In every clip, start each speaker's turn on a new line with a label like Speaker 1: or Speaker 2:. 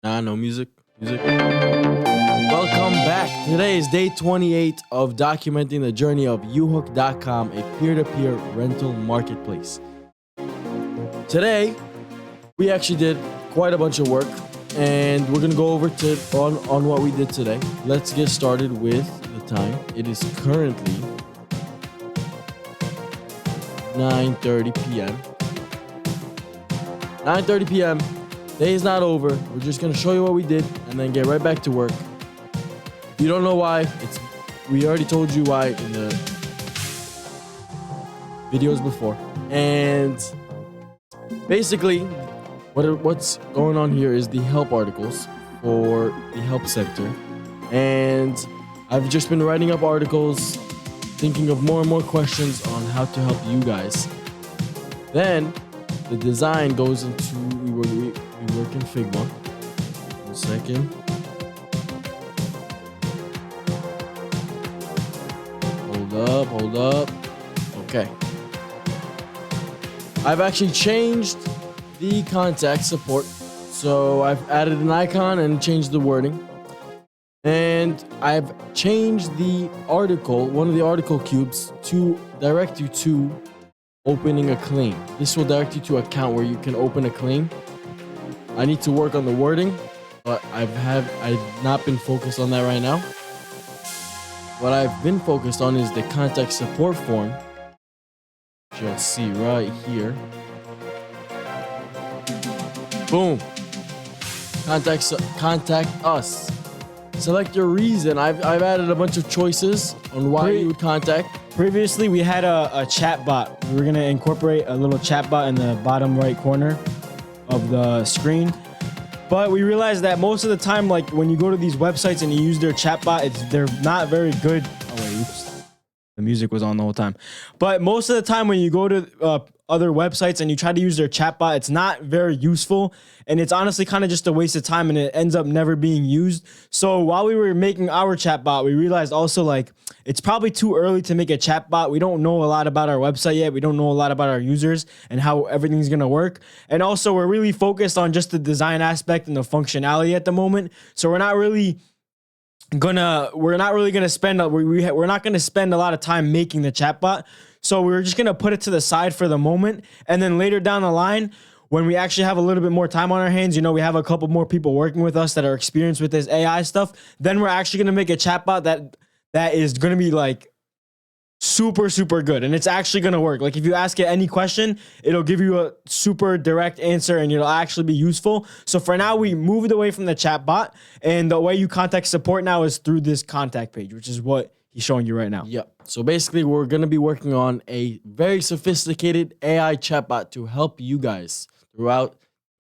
Speaker 1: Nah, no music. Welcome back. Today is day 28 of documenting the journey of uhook.com, a peer-to-peer rental marketplace. Today, we actually did quite a bunch of work, and we're gonna go over on what we did today. Let's get started with the time. It is currently 9:30 p.m. 9:30 p.m. Day is not over. We're just gonna show you what we did and then get right back to work. If you don't know why, we already told you why in the videos before. And basically, what's going on here is the help articles for the help center. And I've just been writing up articles, thinking of more and more questions on how to help you guys. Then the design goes into we work in Figma. 1 second. Hold up. Okay. I've actually changed the contact support. So I've added an icon and changed the wording. And I've changed the article, one of the article cubes, to direct you to opening a claim. This will direct you to an account where you can open a claim. I need to work on the wording, but I've not been focused on that right now. What I've been focused on is the contact support form, which you'll see right here. Boom. Contact us. Select your reason. I've added a bunch of choices on why you would contact.
Speaker 2: Previously, we had a chat bot. We were going to incorporate a little chat bot in the bottom right corner of the screen. But we realized that most of the time, like when you go to these websites and you use their chat bot, they're not very good. Oh, wait, oops. The music was on the whole time. But most of the time when you go to other websites and you try to use their chatbot, it's not very useful, and it's honestly kind of just a waste of time, and it ends up never being used. So while we were making our chatbot, we realized also like it's probably too early to make a chatbot. We don't know a lot about our website yet. We don't know a lot about our users and how everything's gonna work. And also we're really focused on just the design aspect and the functionality at the moment. So we're not really gonna spend a lot of time making the chatbot. So we're just gonna put it to the side for the moment, and then later down the line, when we actually have a little bit more time on our hands, we have a couple more people working with us that are experienced with this AI stuff, then we're actually gonna make a chatbot that is gonna be like super, super good, and it's actually gonna work. Like if you ask it any question, it'll give you a super direct answer, and it'll actually be useful. So for now, we moved away from the chatbot, and the way you contact support now is through this contact page, which is what he's showing you right now.
Speaker 1: Yep. So basically, we're going to be working on a very sophisticated AI chatbot to help you guys to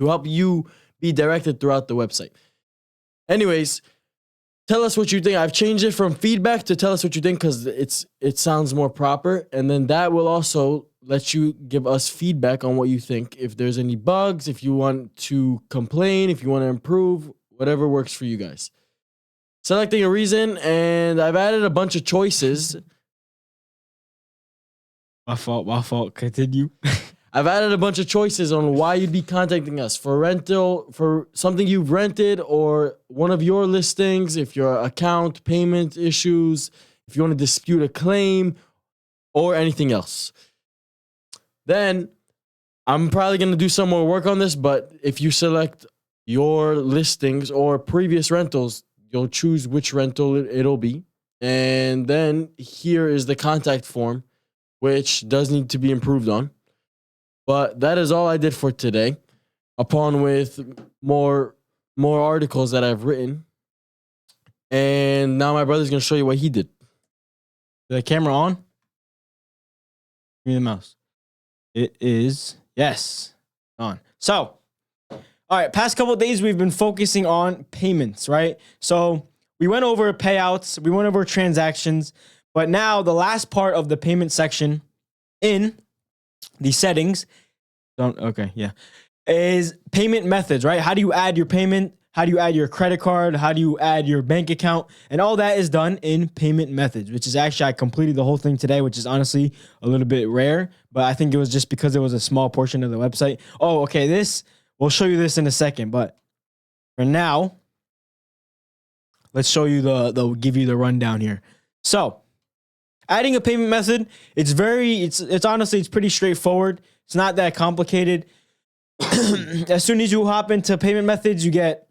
Speaker 1: help you be directed throughout the website. Anyways, tell us what you think. I've changed it from feedback to tell us what you think because it sounds more proper. And then that will also let you give us feedback on what you think. If there's any bugs, if you want to complain, if you want to improve, whatever works for you guys. Selecting a reason, and I've added a bunch of choices.
Speaker 2: My fault. Continue.
Speaker 1: I've added a bunch of choices on why you'd be contacting us for rental, for something you've rented, or one of your listings, if your account payment issues, if you want to dispute a claim, or anything else. Then I'm probably going to do some more work on this, but if you select your listings or previous rentals, you'll choose which rental it'll be. And then here is the contact form, which does need to be improved on. But that is all I did for today, upon with more articles that I've written. And now my brother's going to show you what he did.
Speaker 2: The camera on? Give me the mouse. It is, yes, on. So, all right, past couple of days, we've been focusing on payments, right? So we went over payouts, we went over transactions, but now the last part of the payment section in the settings, is payment methods, right? How do you add your payment? How do you add your credit card? How do you add your bank account? And all that is done in payment methods, which is actually, I completed the whole thing today, which is honestly a little bit rare, but I think it was just because it was a small portion of the website. Oh, okay, we'll show you this in a second, but For now, let's show you the give you the rundown here. So, adding a payment method, it's honestly, it's pretty straightforward. It's not that complicated. As soon as you hop into payment methods, you get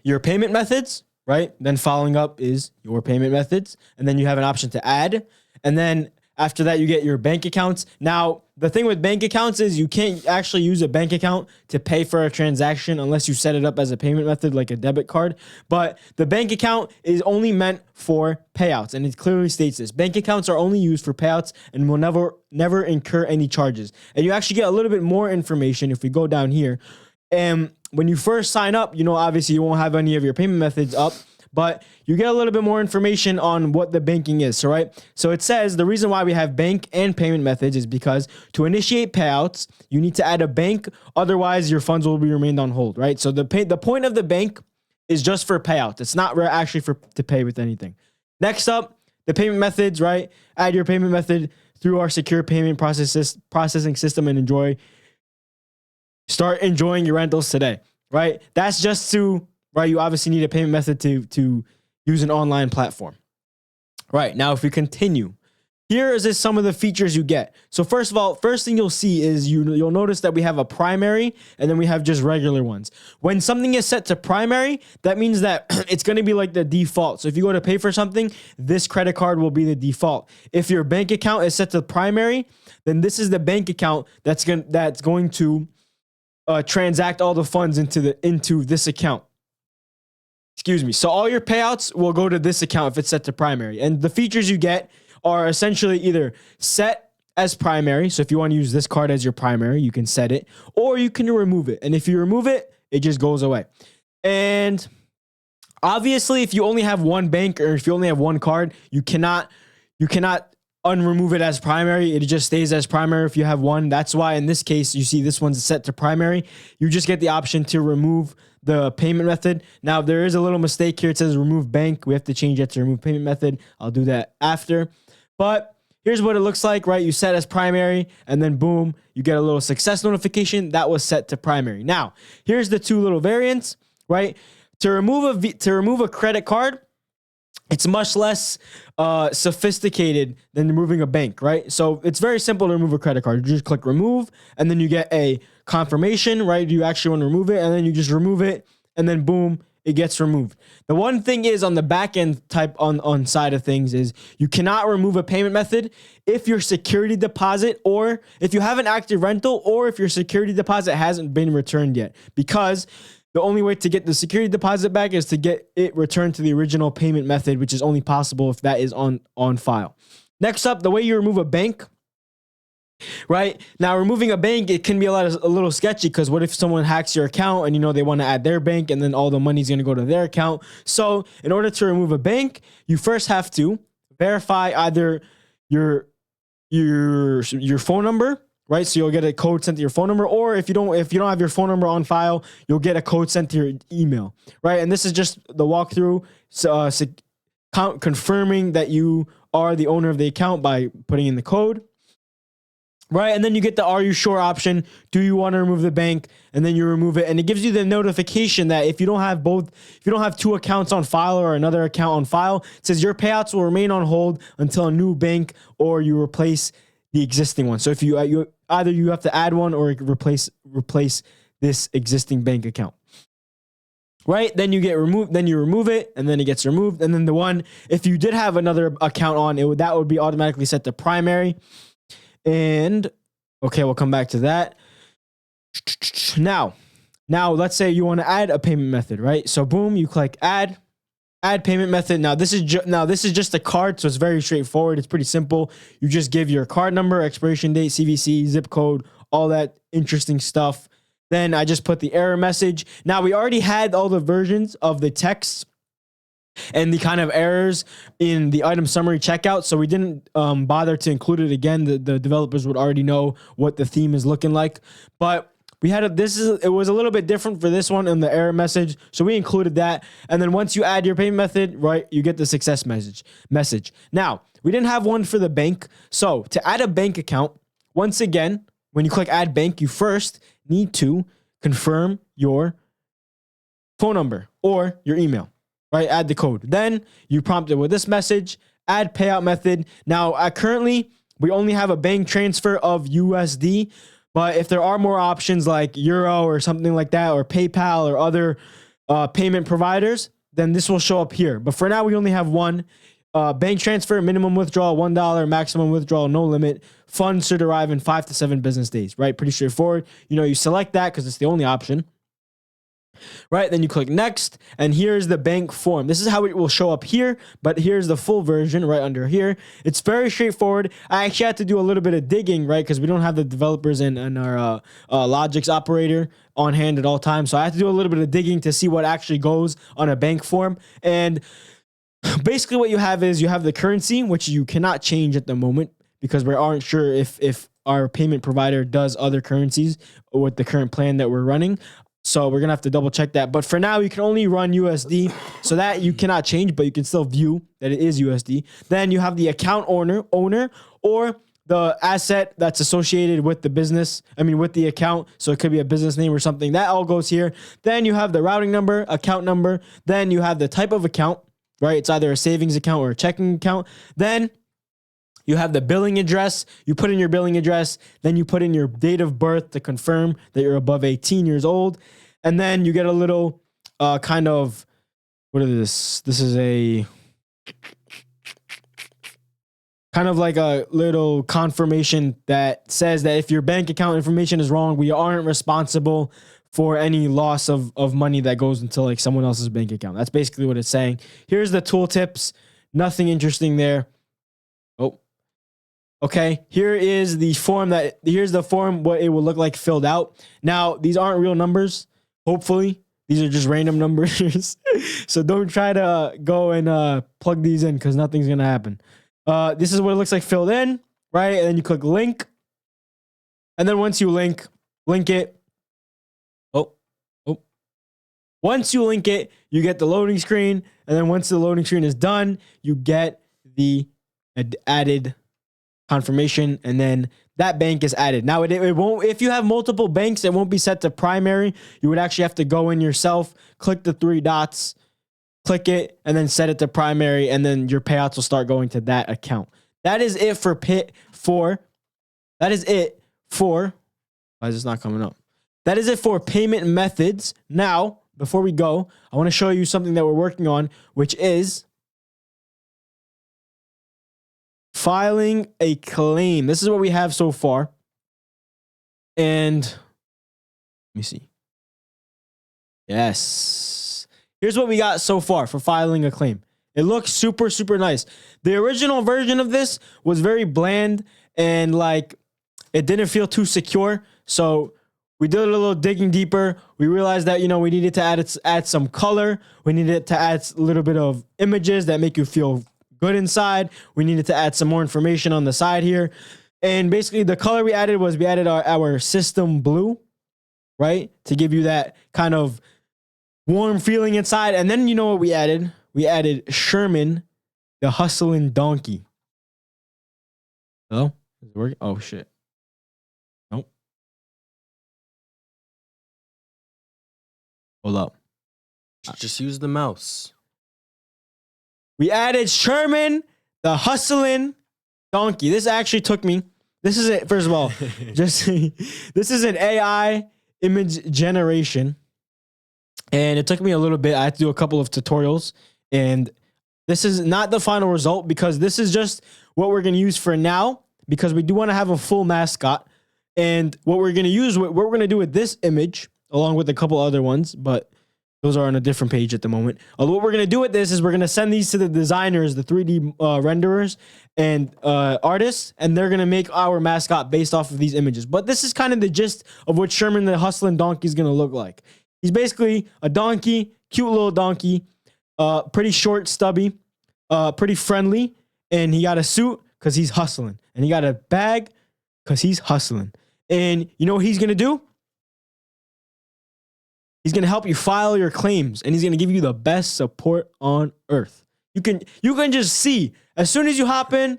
Speaker 2: your payment methods, right? Then following up is your payment methods. And then you have an option to add. And then after that, you get your bank accounts. Now, the thing with bank accounts is you can't actually use a bank account to pay for a transaction unless you set it up as a payment method like a debit card. But the bank account is only meant for payouts. And it clearly states this. Bank accounts are only used for payouts and will never incur any charges. And you actually get a little bit more information if we go down here. And when you first sign up, obviously you won't have any of your payment methods up, but you get a little bit more information on what the banking is. So, right. So it says the reason why we have bank and payment methods is because to initiate payouts, you need to add a bank. Otherwise, your funds will be remained on hold. Right. So the point of the bank is just for payouts. It's not actually to pay with anything. Next up, the payment methods. Right. Add your payment method through our secure payment processing system and start enjoying your rentals today. Right. That's just to. Right, you obviously need a payment method to use an online platform. Right, now if we continue, here is some of the features you get. So first of all, first thing you'll see is you'll notice that we have a primary and then we have just regular ones. When something is set to primary, that means that it's going to be like the default. So if you go to pay for something, this credit card will be the default. If your bank account is set to primary, then this is the bank account that's going to transact all the funds into this account. Excuse me. So all your payouts will go to this account if it's set to primary. And the features you get are essentially either set as primary. So if you want to use this card as your primary, you can set it, or you can remove it. And if you remove it, it just goes away. And obviously, if you only have one bank or if you only have one card, you cannot unremove it as primary. It just stays as primary if you have one. That's why in this case, you see this one's set to primary. You just get the option to remove the payment method. Now, there is a little mistake here. It says remove bank. We have to change that to remove payment method. I'll do that after. But here's what it looks like, right? You set as primary and then boom, you get a little success notification that was set to primary. Now, here's the two little variants, right? To remove a credit card, it's much less sophisticated than removing a bank, right? So it's very simple to remove a credit card. You just click remove, and then you get a confirmation, right? Do you actually want to remove it? And then you just remove it, and then boom, it gets removed. The one thing is on the back end type on side of things is you cannot remove a payment method if your security deposit or if you have an active rental or if your security deposit hasn't been returned yet, because the only way to get the security deposit back is to get it returned to the original payment method, which is only possible if that is on file. Next up, the way you remove a bank, right? Now, removing a bank, it can be a little sketchy because what if someone hacks your account and they want to add their bank and then all the money's going to go to their account? So in order to remove a bank, you first have to verify either your phone number, right? So you'll get a code sent to your phone number, or if you don't have your phone number on file, you'll get a code sent to your email, right? And this is just the walkthrough, confirming that you are the owner of the account by putting in the code, right? And then you get the "Are you sure?" option. Do you want to remove the bank? And then you remove it, and it gives you the notification that if you don't have two accounts on file or another account on file, it says your payouts will remain on hold until a new bank or you replace the existing one. So if you either you have to add one or replace this existing bank account, right? Then you get removed. Then you remove it, and then it gets removed. And then the one, if you did have another account on it, that would be automatically set to primary. And okay, we'll come back to that. Now, let's say you want to add a payment method, right? So boom, you click add payment method. Now this is just a card, so it's very straightforward. It's pretty simple. You just give your card number, expiration date, CVC, zip code, all that interesting stuff. Then I just put the error message. Now we already had all the versions of the text and the kind of errors in the item summary checkout, so we didn't bother to include it again. The developers would already know what the theme is looking like, but it was a little bit different for this one in the error message, so we included that. And then once you add your payment method, right, you get the success message. Now, we didn't have one for the bank, so to add a bank account, once again, when you click add bank, you first need to confirm your phone number, or your email, right? Add the code. Then you prompt it with this message, add payout method. Now, currently, we only have a bank transfer of USD, but if there are more options like Euro or something like that, or PayPal or other payment providers, then this will show up here. But for now, we only have one. Bank transfer, minimum withdrawal, $1, maximum withdrawal, no limit. Funds should arrive in 5 to 7 business days, right? Pretty straightforward. You select that because it's the only option, right? Then you click next, and here's the bank form. This is how it will show up here, but here's the full version right under here. It's very straightforward. I actually had to do a little bit of digging, right? Because we don't have the developers and our Logix operator on hand at all times. So I had to do a little bit of digging to see what actually goes on a bank form. And basically what you have is you have the currency, which you cannot change at the moment because we aren't sure if our payment provider does other currencies with the current plan that we're running. So we're going to have to double check that. But for now, you can only run USD. So that you cannot change, but you can still view that it is USD. Then you have the account owner, or the asset that's associated with the business. With the account. So it could be a business name or something. That all goes here. Then you have the routing number, account number. Then you have the type of account, right? It's either a savings account or a checking account. Then you have the billing address. You put in your billing address. Then you put in your date of birth to confirm that you're above 18 years old. And then you get a little kind of, what is this? This is a kind of like a little confirmation that says that if your bank account information is wrong, we aren't responsible for any loss of money that goes into like someone else's bank account. That's basically what it's saying. Here's the tooltips. Nothing interesting there. Oh, okay. Here's the form, what it will look like filled out. Now, these aren't real numbers. Hopefully, these are just random numbers. So don't try to go and plug these in because nothing's going to happen. This is what it looks like filled in, right? And then you click link. And then once you link it. Once you link it, you get the loading screen. And then once the loading screen is done, you get the added confirmation. And then that bank is added. Now, it won't, if you have multiple banks, it won't be set to primary. You would actually have to go in yourself, click the 3 dots, click it, and then set it to primary. And then your payouts will start going to that account. That is it for, why is this not coming up? That is it for payment methods. Now, before we go, I want to show you something that we're working on, which is filing a claim. This is what we have so far. And let me see. Yes. Here's what we got so far for filing a claim. It looks super, super nice. The original version of this was very bland and like it didn't feel too secure. So we did a little digging deeper. We realized that, we needed to add some color. We needed to add a little bit of images that make you feel good inside. We needed to add some more information on the side here. And basically the color we added was our system blue, right? To give you that kind of warm feeling inside. And then you know what we added? We added Sherman, the hustling donkey. Oh, is it working? Oh, shit. Nope. Hold up.
Speaker 1: Just use the mouse.
Speaker 2: We added Sherman, the hustling donkey. This actually took me. This is it. First of all, this is an AI image generation. And it took me a little bit. I had to do a couple of tutorials. And this is not the final result because this is just what we're going to use for now because we do want to have a full mascot. And what we're going to do with this image, along with a couple other ones, but those are on a different page at the moment. What we're going to do with this is we're going to send these to the designers, the 3D renderers and artists, and they're going to make our mascot based off of these images. But this is kind of the gist of what Sherman the Hustling Donkey is going to look like. He's basically a donkey, cute little donkey, pretty short, stubby, pretty friendly, and he got a suit because he's hustling, and he got a bag because he's hustling. And you know what he's going to do? He's going to help you file your claims, and he's going to give you the best support on earth. You can just see as soon as you hop in,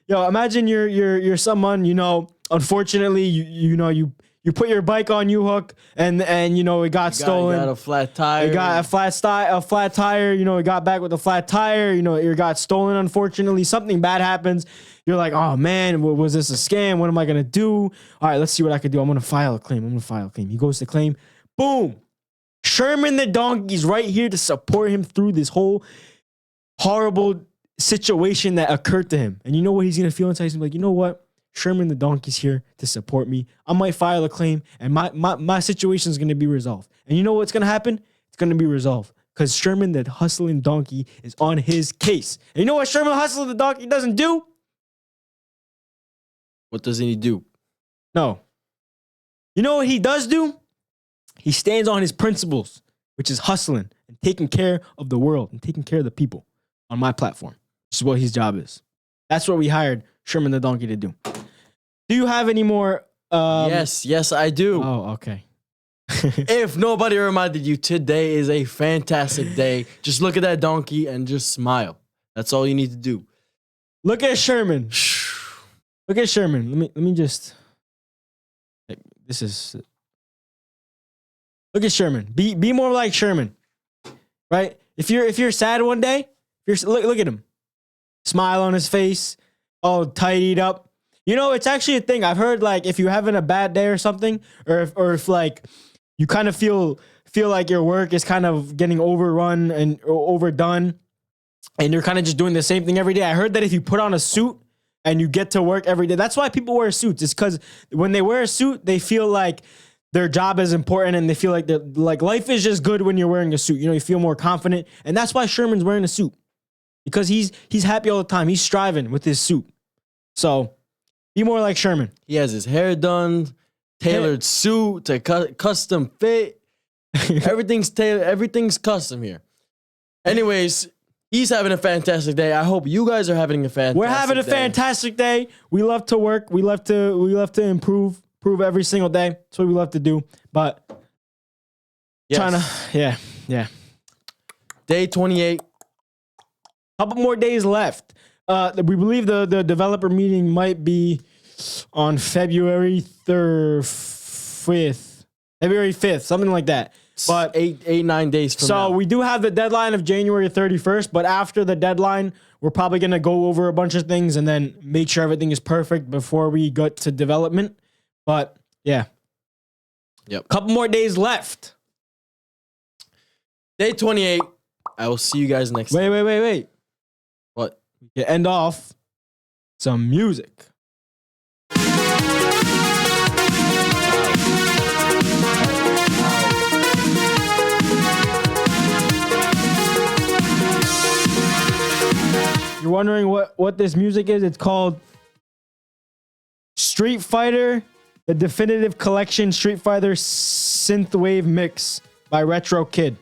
Speaker 2: imagine you're someone, unfortunately, you You put your bike on U-Hook, and you know it got stolen.
Speaker 1: Got a flat tire.
Speaker 2: It got a flat tire. You know, it got back with a flat tire. You know, it got stolen. Unfortunately, something bad happens. You're like, oh man, was this a scam? What am I gonna do? All right, let's see what I could do. I'm gonna file a claim. He goes to claim. Boom. Sherman the Donkey's right here to support him through this whole horrible situation that occurred to him. And you know what he's gonna feel inside? He's gonna be like, you know what? Sherman the Donkey's here to support me. I might file a claim, and my situation is gonna be resolved. And you know what's gonna happen? It's gonna be resolved because Sherman the Hustling Donkey is on his case. And you know what Sherman Hustling the Donkey doesn't do?
Speaker 1: What doesn't he do?
Speaker 2: No. You know what he does do? He stands on his principles, which is hustling and taking care of the world and taking care of the people on my platform. This is what his job is. That's what we hired Sherman the Donkey to do. Do you have any more?
Speaker 1: Yes, I do.
Speaker 2: Oh, okay.
Speaker 1: If nobody reminded you, today is a fantastic day. Just look at that donkey and just smile. That's all you need to do.
Speaker 2: Look at Sherman. Look at Sherman. Let me just. This is. Look at Sherman. Be more like Sherman, right? If you're sad one day, look at him. Smile on his face, all tidied up. You know, it's actually a thing. I've heard like if you're having a bad day or something, or if like you kind of feel like your work is kind of getting overrun and overdone, and you're kind of just doing the same thing every day. I heard that if you put on a suit and you get to work every day, that's why people wear suits. It's because when they wear a suit, they feel like their job is important and they feel like life is just good when you're wearing a suit. You know, you feel more confident, and that's why Sherman's wearing a suit because he's happy all the time. He's striving with his suit. So be more like Sherman.
Speaker 1: He has his hair done, tailored suit to custom fit. Everything's tailored. Everything's custom here. Anyways, he's having a fantastic day. I hope you guys are having a fantastic day.
Speaker 2: We're having a fantastic day. We love to work. We love to improve every single day. That's what we love to do. But yeah.
Speaker 1: Day 28.
Speaker 2: Couple more days left. We believe the developer meeting might be on February 5th, something like that.
Speaker 1: But 9 days from now.
Speaker 2: So we do have the deadline of January 31st, but after the deadline, we're probably going to go over a bunch of things and then make sure everything is perfect before we get to development. But yeah.
Speaker 1: Yep.
Speaker 2: Couple more days left.
Speaker 1: Day 28. I will see you guys next time.
Speaker 2: Wait.
Speaker 1: What?
Speaker 2: You end off some music. You're wondering what this music is? It's called Street Fighter, the Definitive Collection Street Fighter Synthwave Mix by Retro Kid.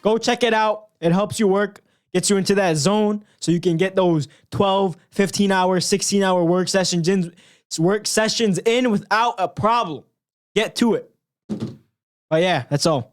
Speaker 2: Go check it out. It helps you work, gets you into that zone so you can get those 12, 15-hour, 16-hour work sessions in without a problem. Get to it. But yeah, that's all.